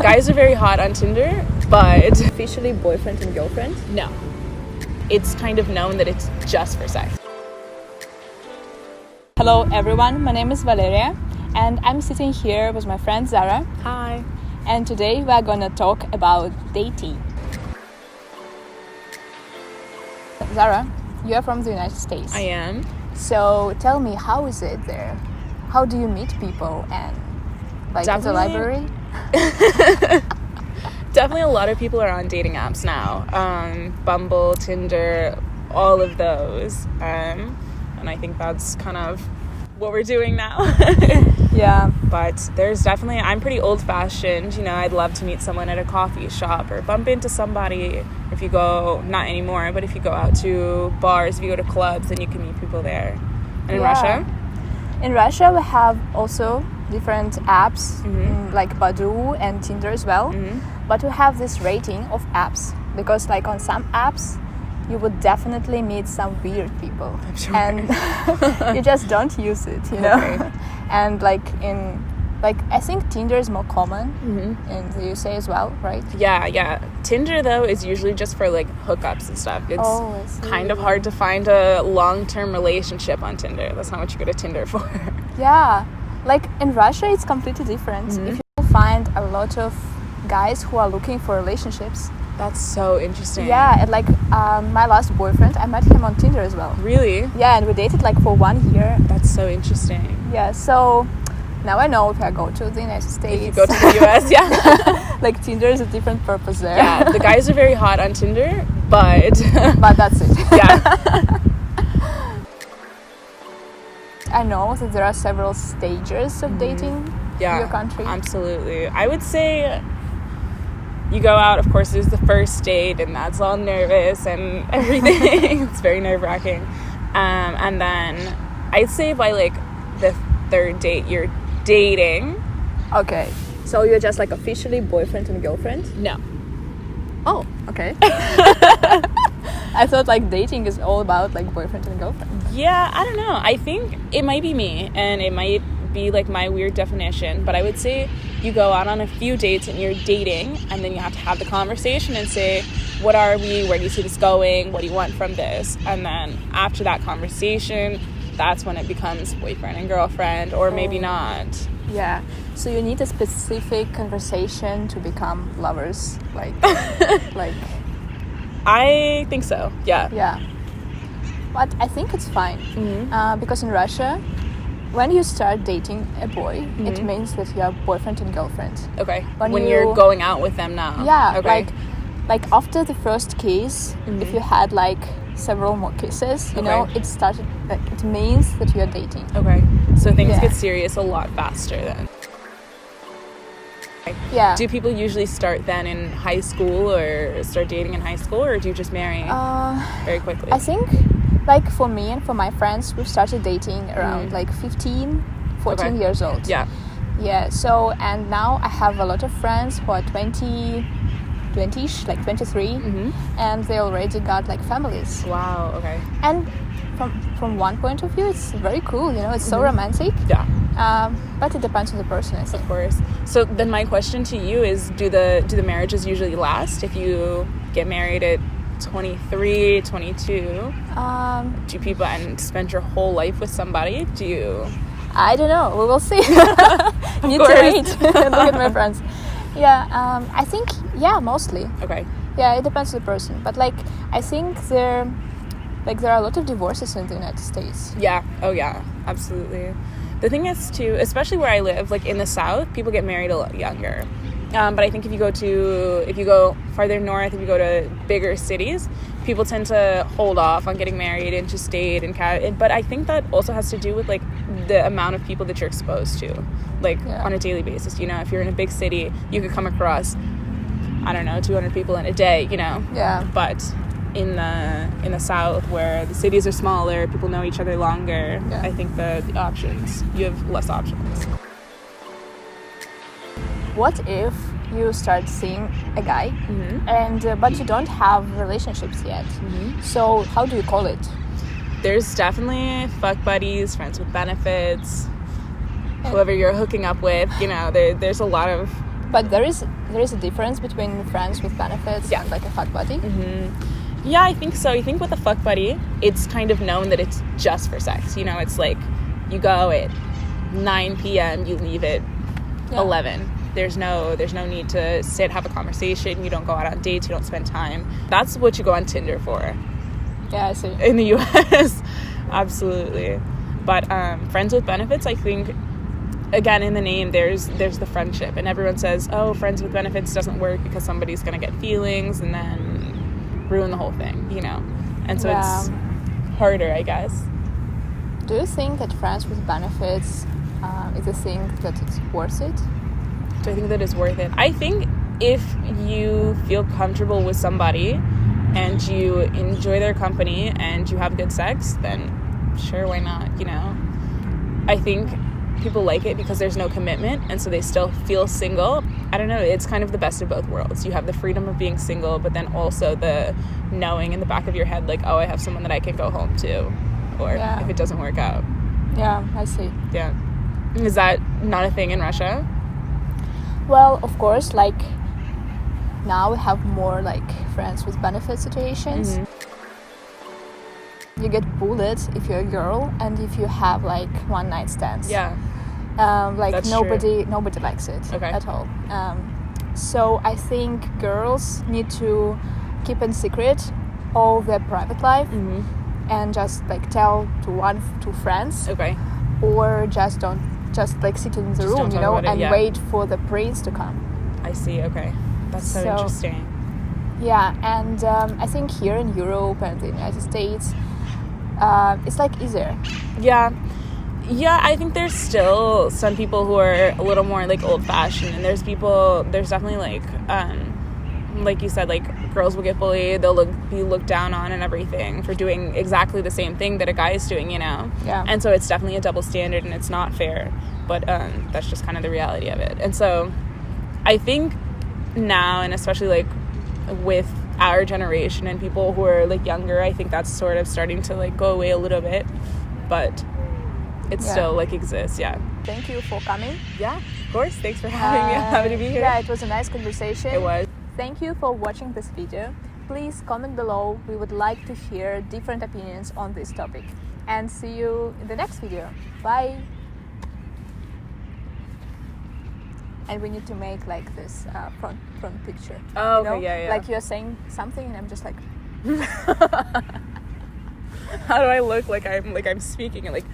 guys are very hot on Tinder, but Officially boyfriend and girlfriend? no. It's kind of known that it's just for sex. Hello everyone, my name is Valeria and I'm sitting here with my friend Zara, Hi. and today we are gonna talk about dating. Zara, you are from the United States. I am. So tell me, how is it there? How do you meet people and like in the library? Definitely a lot of people are on dating apps now. Bumble, Tinder, all of those. And I think that's kind of what we're doing now. Yeah. But there's definitely, I'm pretty old-fashioned. You know, I'd love to meet someone at a coffee shop or bump into somebody if you go, not anymore, but if you go out to bars, if you go to clubs, then you can meet people there. And in Russia? In Russia, we have also different apps like Badoo and Tinder as well. But we have this rating of apps because like on some apps, you would definitely meet some weird people. I'm sure. And you just don't use it, you know? Okay. And I think Tinder is more common in the USA as well, right? Yeah. Tinder, though, is usually just for, like, hookups and stuff. It's kind of hard to find a long-term relationship on Tinder. That's not what you go to Tinder for. Yeah. Like, in Russia, it's completely different. If you find a lot of guys who are looking for relationships. That's so interesting. Yeah, and, like, my last boyfriend, I met him on Tinder as well. Really? Yeah, and we dated, like, for 1 year. That's so interesting. Yeah, so now I know if I go to the United States. If you go to the US, yeah. Like, Tinder is a different purpose there. Yeah, the guys are very hot on Tinder, but... But that's it. Yeah. I know that there are several stages of dating in your country. Absolutely. I would say you go out, of course, there's the first date, and that's all nervous and everything. It's very nerve-wracking. And then I'd say by, like, the third date, you're dating. Okay. So you're just, like, officially boyfriend and girlfriend? No. Oh, okay. I thought, like, dating is all about, like, boyfriend and girlfriend. Yeah, I don't know. I think it might be me, and it might be, like, my weird definition, but I would say you go out on a few dates and you're dating, and then you have to have the conversation and say, what are we? Where do you see this going? What do you want from this? And then after that conversation, that's when it becomes boyfriend and girlfriend, or maybe not. Yeah. So you need a specific conversation to become lovers, like... I think so, yeah. Yeah. But I think it's fine. Because in Russia, when you start dating a boy, it means that you are boyfriend and girlfriend. Okay. When you're going out with them now. Yeah. Okay. Like after the first kiss, if you had like several more kisses, you know, it means that you are dating. Okay. So things get serious a lot faster then. Yeah. Do people usually start then in high school or start dating in high school, or do you just marry very quickly? I think, like, for me and for my friends, we started dating around like 15, 14 years old. Yeah. Yeah, so, and now I have a lot of friends who are 20-ish, like 23, and they already got, like, families. Wow, okay. And from one point of view, it's very cool, you know, it's so romantic. Yeah. But it depends on the person, I think. Of course. So then my question to you is, do the marriages usually last if you get married at 23, 22? Do people and spend your whole life with somebody? Do you? I don't know. We will see. Need to wait. Look at my friends. Yeah, I think, mostly. Okay. Yeah, it depends on the person. But, like, I think there are a lot of divorces in the United States. Yeah. Oh, yeah. Absolutely. The thing is, too, especially where I live, like in the South, people get married a lot younger. But I think if you go farther north, if you go to bigger cities, people tend to hold off on getting married interstate but I think that also has to do with, like, the amount of people that you're exposed to, like, on a daily basis. You know, if you're in a big city, you could come across, I don't know, 200 people in a day, you know? Yeah. But in the South, where the cities are smaller, people know each other longer, I think the options, you have less options. What if you start seeing a guy and but you don't have relationships yet? So how do you call it? There's definitely fuck buddies, friends with benefits, whoever you're hooking up with. You know, there's a lot of But there is a difference between friends with benefits and like a fuck buddy. Yeah, I think so. I think with a fuck buddy, it's kind of known that it's just for sex. You know, it's like you go at 9 p.m., you leave at 11. There's no need to sit, have a conversation. You don't go out on dates. You don't spend time. That's what you go on Tinder for. Yeah, I see. In the U.S., absolutely. But friends with benefits, I think, again, in the name, there's the friendship. And everyone says, oh, friends with benefits doesn't work because somebody's going to get feelings and then ruin the whole thing, you know? And so it's harder, I guess. Do you think that friends with benefits is a thing that it's worth it? Do I think that it's worth it? I think if you feel comfortable with somebody and you enjoy their company and you have good sex, then sure, why not, you know? I think people like it because there's no commitment, and so they still feel single. I don't know, it's kind of the best of both worlds. You have the freedom of being single, but then also the knowing in the back of your head, like, oh, I have someone that I can go home to, or if it doesn't work out. Yeah, I see. Yeah. Is that not a thing in Russia? Well, of course, like, now we have more, like, friends with benefit situations. You get bullied if you're a girl and if you have, like, one-night stands. Yeah. Like, That's nobody likes it at all. So I think girls need to keep in secret all their private life and just, like, tell to two friends. Okay. Or just like sit in the room, you know, and wait for the prince to come. I see. Okay, that's so interesting. Yeah, and I think here in Europe and the United States, it's like easier. Yeah, I think there's still some people who are a little more like old-fashioned, and there's definitely like you said, like girls will get bullied, they'll be looked down on and everything for doing exactly the same thing that a guy is doing, you know? Yeah. And so it's definitely a double standard and it's not fair, but that's just kind of the reality of it. And so I think now, and especially like with our generation and people who are like younger, I think that's sort of starting to like go away a little bit, but it still like exists. Thank you for coming. Yeah, of course. Thanks for having me. I'm happy to be here. Yeah, it was a nice conversation. It was. Thank you for watching this video. Please comment below. We would like to hear different opinions on this topic. And see you in the next video. Bye. And we need to make like this front picture. Oh, you know? okay, yeah. Like you're saying something and I'm just like. How do I look like I'm speaking and like